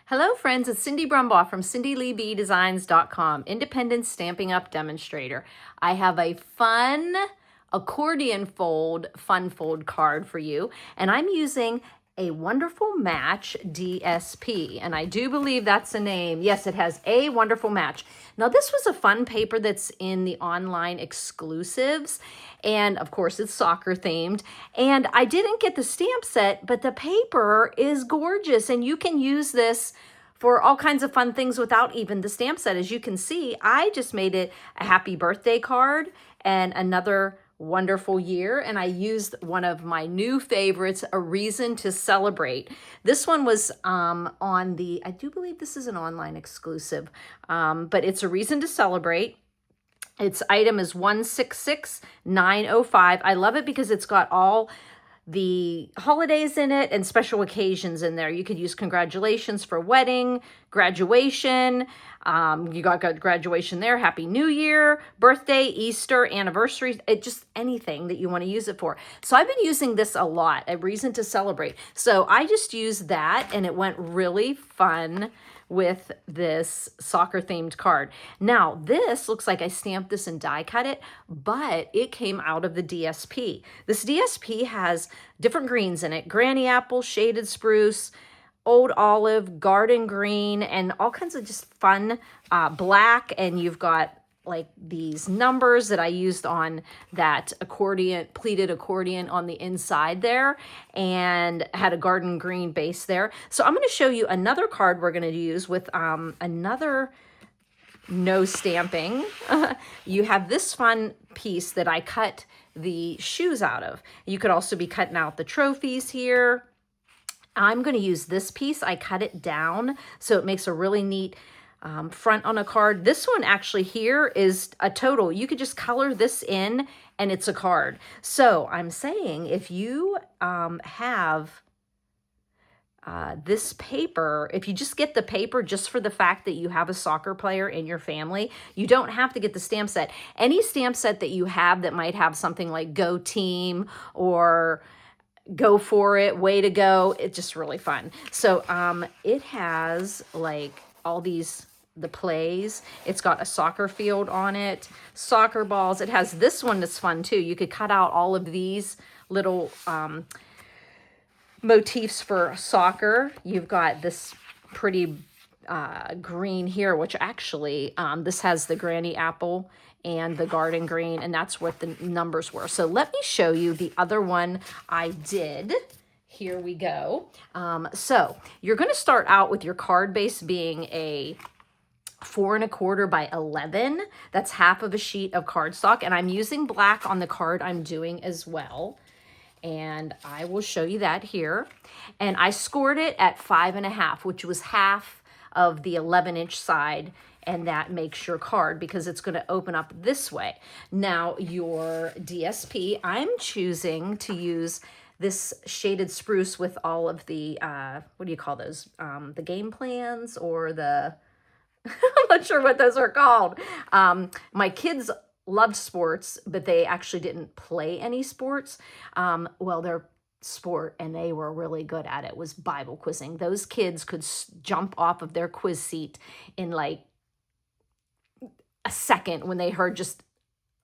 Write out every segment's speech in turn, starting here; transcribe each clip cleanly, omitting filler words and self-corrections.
Hello friends, it's Cindy Brumbaugh from CindyLeeBDesigns.com, independent Stampin' Up demonstrator. I have a fun accordion fold, fun fold card for you, and I'm using a Wonderful Match DSP, and I do believe that's the name. Yes, it has a Wonderful Match. Now this was a fun paper that's in the online exclusives, and of course it's soccer themed, and I didn't get the stamp set, but the paper is gorgeous, and you can use this for all kinds of fun things without even the stamp set. As you can see, I just made it a happy birthday card and another wonderful year, and I used one of my new favorites, A Reason to Celebrate. This one was on the, I do believe this is an online exclusive, but it's A Reason to Celebrate. Its item is 166905. I love it because it's got all the holidays in it and special occasions in there. You could use congratulations for wedding, graduation. You got graduation there, Happy New Year, birthday, Easter, anniversary, just anything that you want to use it for. So I've been using this a lot, A Reason to Celebrate. So I just used that and it went really fun with this soccer themed card. Now this looks like I stamped this and die cut it, but it came out of the DSP. This DSP has different greens in it: granny apple, shaded spruce, old olive, garden green, and all kinds of just fun black. And you've got like these numbers that I used on that accordion, pleated accordion on the inside there, and had a garden green base there. So I'm going to show you another card we're going to use with another no stamping. You have this fun piece that I cut the shoes out of. You could also be cutting out the trophies here. I'm going to use this piece. I cut it down so it makes a really neat front on a card. This one actually here is a total. You could just color this in and it's a card. So I'm saying if you have this paper, if you just get the paper just for the fact that you have a soccer player in your family, you don't have to get the stamp set. Any stamp set that you have that might have something like Go Team or Go For It, Way to Go, it's just really fun. So it has like all these, the plays. It's got a soccer field on it, soccer balls. It has this one that's fun too. You could cut out all of these little motifs for soccer. You've got this pretty green here, which actually this has the granny apple and the garden green, and that's what the numbers were. So let me show you the other one I did. Here we go. So you're going to start out with your card base being a 4 1/4 by 11. That's half of a sheet of cardstock, and I'm using black on the card I'm doing as well. And I will show you that here. And I scored it at 5 1/2, which was half of the 11-inch side, and that makes your card because it's going to open up this way. Now your DSP, I'm choosing to use this shaded spruce with all of the, what do you call those? The game plans or the, I'm not sure what those are called. My kids loved sports, but they actually didn't play any sports. Well, their sport, and they were really good at it, was Bible quizzing. Those kids could jump off of their quiz seat in like a second when they heard just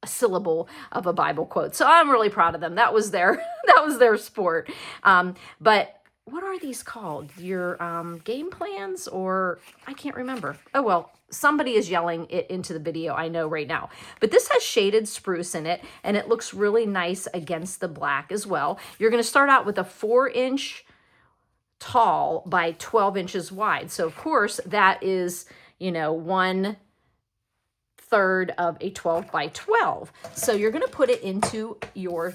a syllable of a Bible quote. So I'm really proud of them. That was their that was their sport. But what are these called? Your game plans, or I can't remember. Oh, well, somebody is yelling it into the video, I know right now. But this has shaded spruce in it, and it looks really nice against the black as well. You're going to start out with a 4-inch tall by 12 inches wide. So, of course, that is, you know, 1/3 of a 12 by 12. So you're going to put it into your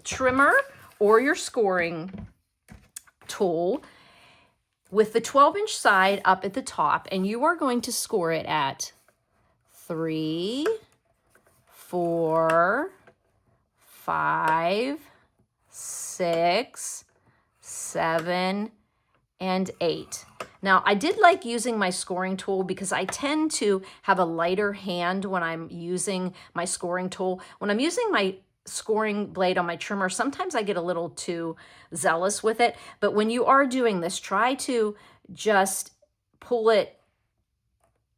trimmer or your scoring tool with the 12-inch side up at the top, and you are going to score it at 3, 4, 5, 6, 7, and 8. Now, I did like using my scoring tool because I tend to have a lighter hand when I'm using my scoring tool. When I'm using my scoring blade on my trimmer, sometimes I get a little too zealous with it. But when you are doing this, try to just pull it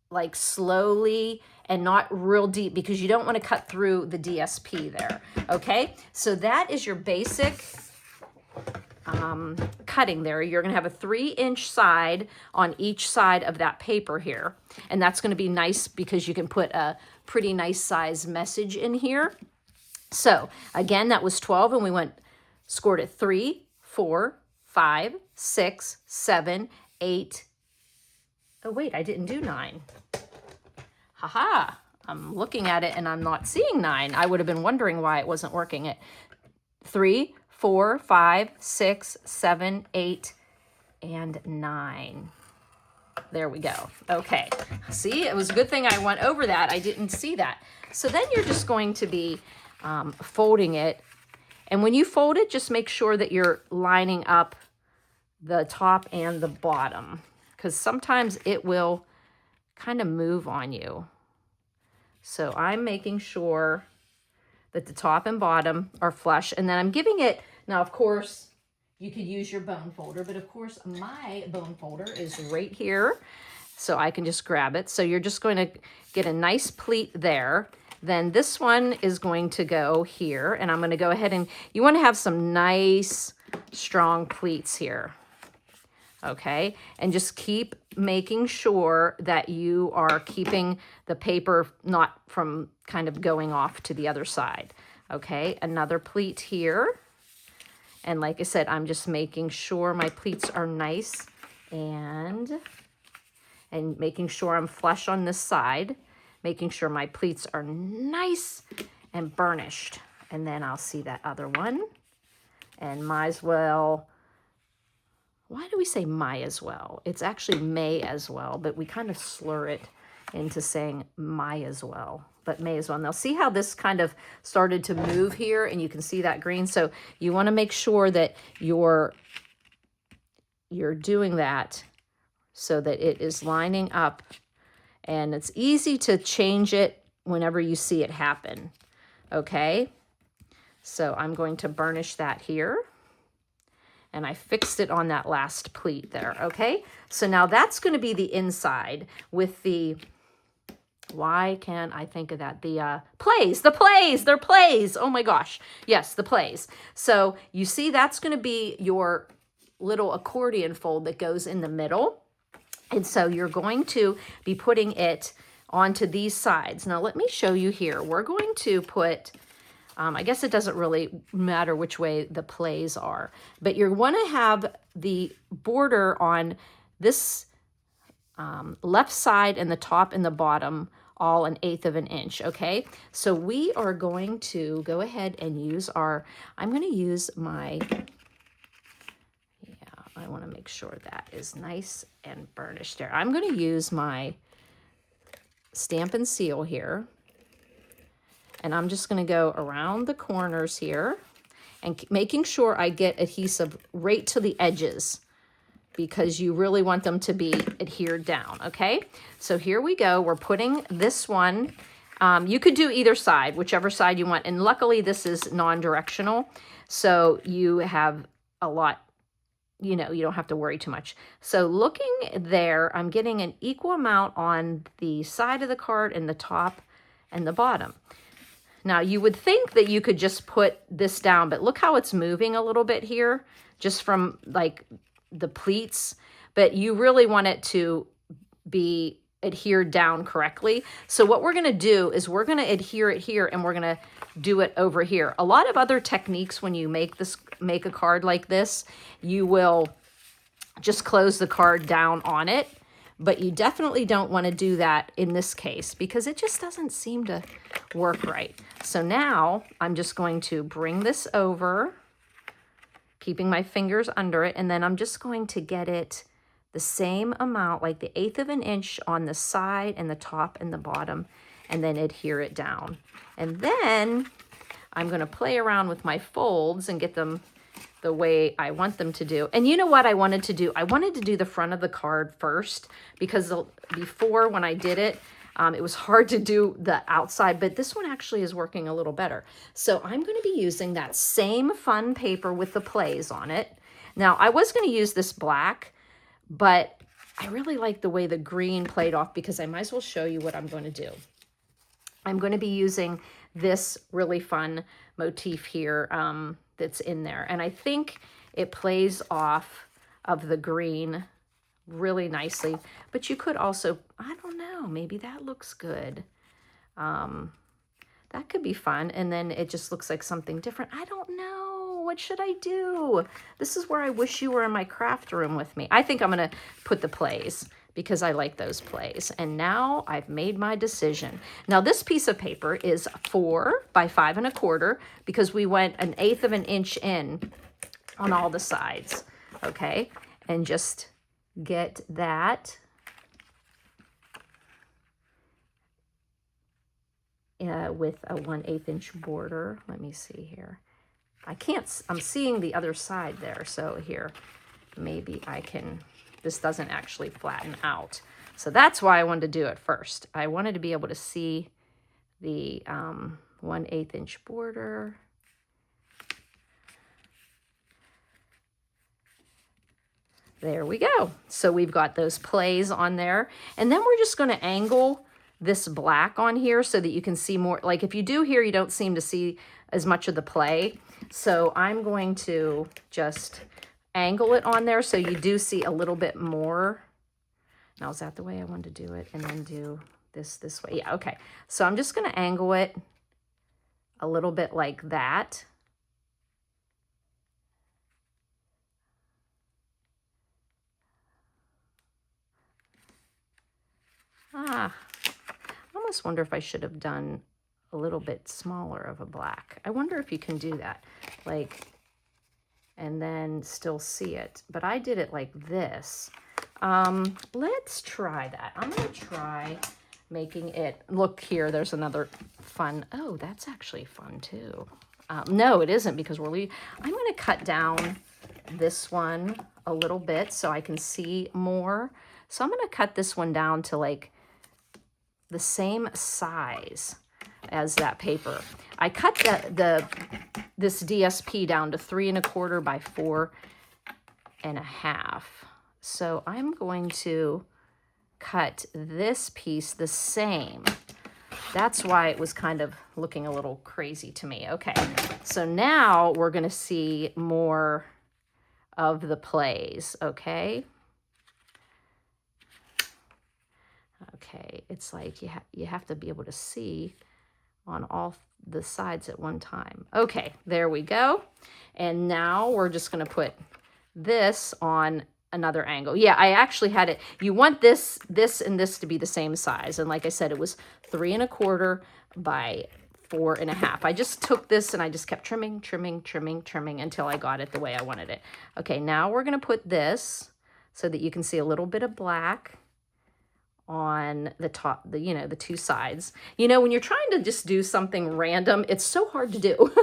like slowly and not real deep because you don't want to cut through the DSP there. Okay, so that is your basic cutting there. You're going to have a 3-inch side on each side of that paper here. And that's going to be nice because you can put a pretty nice size message in here. So again, that was 12 and we scored it 3, 4, 5, 6, 7, 8. Oh wait, I didn't do 9. Haha, I'm looking at it and I'm not seeing 9. I would have been wondering why it wasn't working. At 3, 4, 5, 6, 7, 8, and 9. There we go. Okay. See, it was a good thing I went over that. I didn't see that. So then you're just going to be folding it. And when you fold it, just make sure that you're lining up the top and the bottom, because sometimes it will kind of move on you. So I'm making sure that the top and bottom are flush. And then I'm giving it, now of course, you could use your bone folder, but of course my bone folder is right here. So I can just grab it. So you're just going to get a nice pleat there. Then this one is going to go here. And I'm going to go ahead and, you want to have some nice strong pleats here. Okay, and just keep making sure that you are keeping the paper not from kind of going off to the other side. Okay, another pleat here. And like I said, I'm just making sure my pleats are nice and making sure I'm flush on this side, making sure my pleats are nice and burnished. And then I'll see that other one. And might as well, why do we say might as well? It's actually may as well, but we kind of slur it into saying might as well, but may as well. Now see how this kind of started to move here and you can see that green. So you want to make sure that you're doing that so that it is lining up, and it's easy to change it whenever you see it happen. Okay. So I'm going to burnish that here. And I fixed it on that last pleat there, okay? So now that's going to be the inside with the, why can't I think of that? The they're plays. Oh my gosh. Yes, the plays. So you see that's going to be your little accordion fold that goes in the middle. And so you're going to be putting it onto these sides. Now let me show you here. We're going to put, I guess it doesn't really matter which way the plays are, but you want to have the border on this left side and the top and the bottom all 1/8 of an inch, okay? So we are going to go ahead and use I'm going to use my, I want to make sure that is nice and burnished there. I'm going to use my Stampin' Seal here. And I'm just going to go around the corners here and making sure I get adhesive right to the edges because you really want them to be adhered down, okay? So here we go. We're putting this one. You could do either side, whichever side you want. And luckily, this is non-directional, so you have a lot, you don't have to worry too much. So looking there, I'm getting an equal amount on the side of the card and the top and the bottom. Now, you would think that you could just put this down, but look how it's moving a little bit here, just from like the pleats, but you really want it to be adhered down correctly. So what we're going to do is we're going to adhere it here and we're going to do it over here. A lot of other techniques when you make a card like this, you will just close the card down on it, but you definitely don't want to do that in this case because it just doesn't seem to work right. So now I'm just going to bring this over, keeping my fingers under it, and then I'm just going to get it the same amount, like the 1/8 of an inch on the side and the top and the bottom, and then adhere it down. And then I'm going to play around with my folds and get them the way I want them to do. And you know what I wanted to do? I wanted to do the front of the card first because before when I did it, it was hard to do the outside, but this one actually is working a little better. So I'm going to be using that same fun paper with the plays on it. Now, I was going to use this black, but I really like the way the green played off because I might as well show you what I'm going to do. I'm going to be using this really fun motif here that's in there. And I think it plays off of the green really nicely. But you could also, I don't know, maybe that looks good. That could be fun. And then it just looks like something different. I don't know. What should I do? This is where I wish you were in my craft room with me. I think I'm going to put the plays because I like those plays. And now I've made my decision. Now this piece of paper is 4 by 5 1/4 because we went 1/8 of an inch in on all the sides. Okay. And just get that with a 1/8 inch border. Let me see here. I'm seeing the other side there. So here, maybe I can, this doesn't actually flatten out. So that's why I wanted to do it first. I wanted to be able to see the 1/8 inch border. There we go. So we've got those plays on there. And then we're just going to angle this black on here so that you can see more. Like if you do here, you don't seem to see as much of the play. So I'm going to just angle it on there so you do see a little bit more. Now, is that the way I wanted to do it? And then do this way. Yeah, okay. So I'm just going to angle it a little bit like that. I almost wonder if I should have done a little bit smaller of a black. I wonder if you can do that, like, and then still see it. But I did it like this. Let's try that. I'm going to try making it, look here, there's another fun, oh, that's actually fun too. No, it isn't because I'm going to cut down this one a little bit so I can see more. So I'm going to cut this one down to like the same size as that paper. I cut this DSP down to 3 1/4 by 4 1/2. So I'm going to cut this piece the same. That's why it was kind of looking a little crazy to me. Okay, so now we're going to see more of the plays, okay? Okay, it's like you have to be able to see on all the sides at one time. Okay, there we go. And now we're just going to put this on another angle. Yeah, I actually had it. You want this and this to be the same size. And like I said, it was 3 1/4 by 4 1/2. I just took this and I just kept trimming until I got it the way I wanted it. Okay, now we're going to put this so that you can see a little bit of black on the top, the two sides. You know, when you're trying to just do something random, it's so hard to do.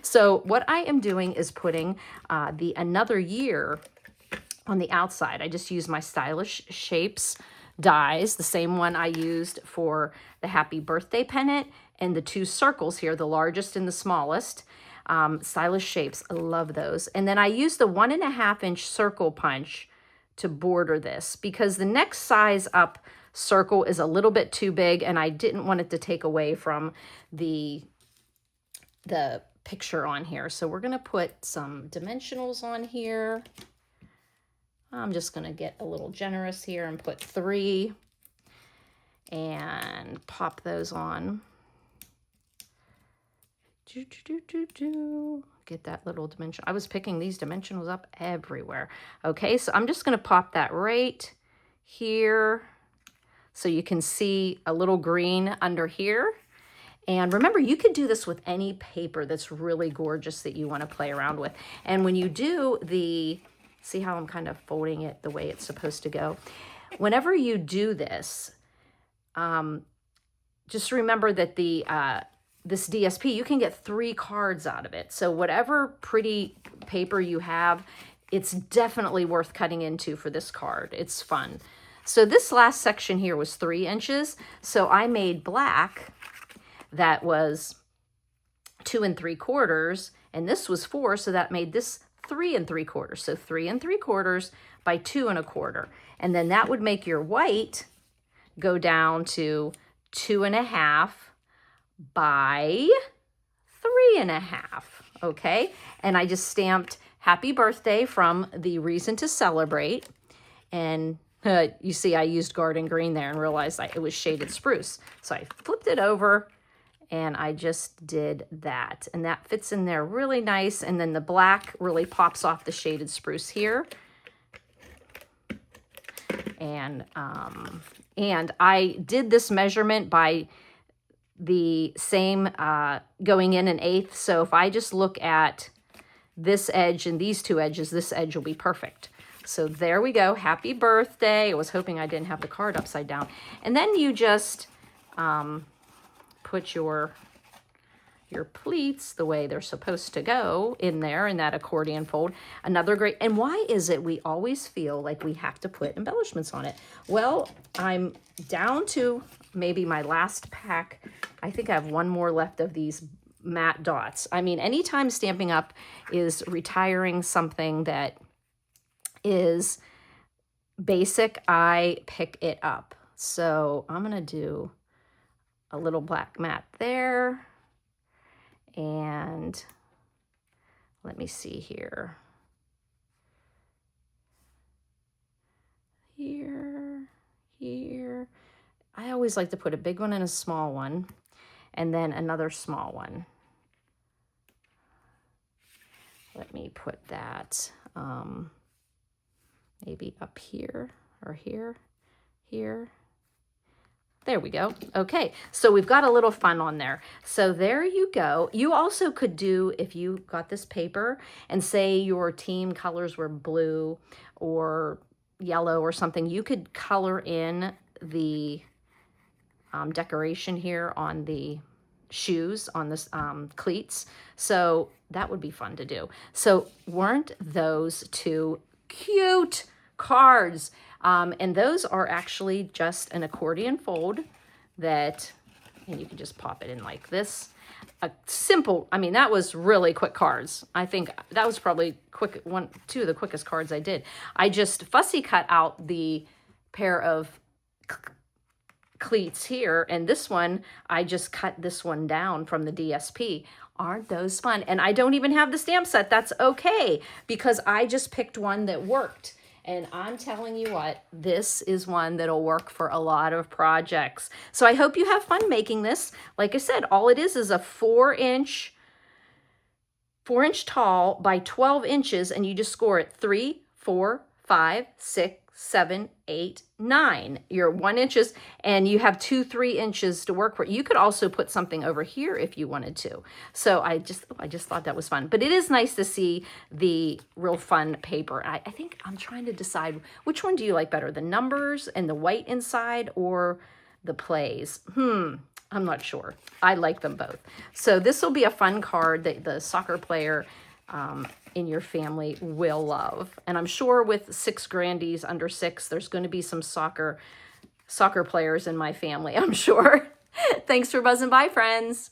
So what I am doing is putting the Another Year on the outside. I just use my Stylish Shapes dies, the same one I used for the Happy Birthday pennant, and the 2 circles here, the largest and the smallest. Stylish Shapes, I love those. And then I used the 1 1/2 inch circle punch to border this because the next size up circle is a little bit too big and I didn't want it to take away from the picture on here. So we're going to put some dimensionals on here. I'm just going to get a little generous here and put 3 and pop those on. Get that little dimension. I was picking these dimensionals up everywhere. Okay, so I'm just going to pop that right here so you can see a little green under here. And remember, you could do this with any paper that's really gorgeous that you want to play around with. And when you do see how I'm kind of folding it the way it's supposed to go? Whenever you do this, just remember that this DSP, you can get 3 cards out of it. So whatever pretty paper you have, it's definitely worth cutting into for this card. It's fun. So this last section here was 3 inches. So I made black that was 2 3/4, and this was 4. So that made this 3 3/4. So 3 3/4 by 2 1/4. And then that would make your white go down to 2.5 by 3.5, okay? And I just stamped happy birthday from the reason to celebrate. And you see I used garden green there and realized it was shaded spruce. So I flipped it over and I just did that. And that fits in there really nice. And then the black really pops off the shaded spruce here. And I did this measurement by the same going in 1/8. So if I just look at this edge and these two edges, this edge will be perfect. So there we go. Happy birthday. I was hoping I didn't have the card upside down. And then you just put your pleats the way they're supposed to go in there in that accordion fold. Another great, and why is it we always feel like we have to put embellishments on it? Well, I'm down to maybe my last pack. I think I have one more left of these matte dots. I mean, anytime Stampin' Up! Is retiring something that is basic, I pick it up. So I'm gonna do a little black matte there. And let me see here. Here. I always like to put a big one and a small one, and then another small one. Let me put that maybe up here or here. There we go. Okay, so we've got a little fun on there. So there you go. You also could do, if you got this paper and say your team colors were blue or yellow or something, you could color in the decoration here on the shoes, on this cleats. So that would be fun to do. So weren't those two cute cards? And those are actually just an accordion fold that, and you can just pop it in like this. A simple, I mean, that was really quick cards. I think that was probably two of the quickest cards I did. I just fussy cut out the pair of cleats here, and this one, I just cut this one down from the DSP. Aren't those fun? And I don't even have the stamp set. That's okay, because I just picked one that worked. And I'm telling you what, this is one that'll work for a lot of projects. So I hope you have fun making this. Like I said, all it is a 4-inch tall by 12 inches, and you just score it 3, 4, 5, 6, 7, 8, 9. You're 1 inches, and you have 2, 3 inches to work with. You could also put something over here if you wanted to. So I just thought that was fun. But it is nice to see the real fun paper. I think I'm trying to decide, which one do you like better, the numbers and the white inside, or the plays? I'm not sure. I like them both. So this will be a fun card that the soccer player in your family will love. And I'm sure with 6 grandies under 6, there's going to be some soccer players in my family, I'm sure. Thanks for buzzing by, friends.